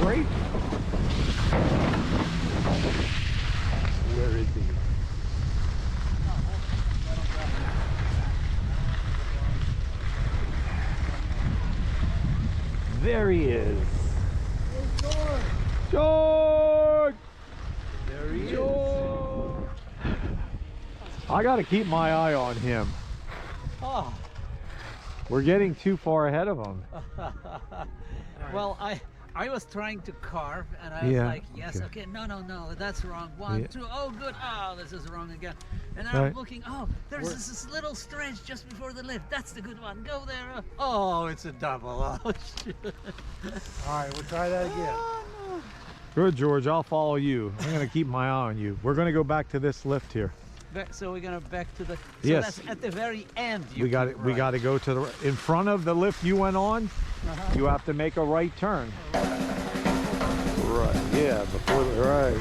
crazy. Where is he? There he is. George! There he is. I gotta keep my eye on him. Oh. We're getting too far ahead of him. Well, I was trying to carve, and I was like, yes, okay, no, that's wrong. One, two, oh, good. Oh, this is wrong again. And I'm looking, oh, there's this little stretch just before the lift. That's the good one. Go there. Oh, it's a double. Oh, shit. All right, we'll try that again. Good, George. I'll follow you. I'm going to keep my eye on you. We're going to go back to this lift here. So we're going to back to the... So yes. That's at the very end. We got it. We got to go to the... In front of the lift you went on, you have to make a right turn. Right. Yeah, before the... Right.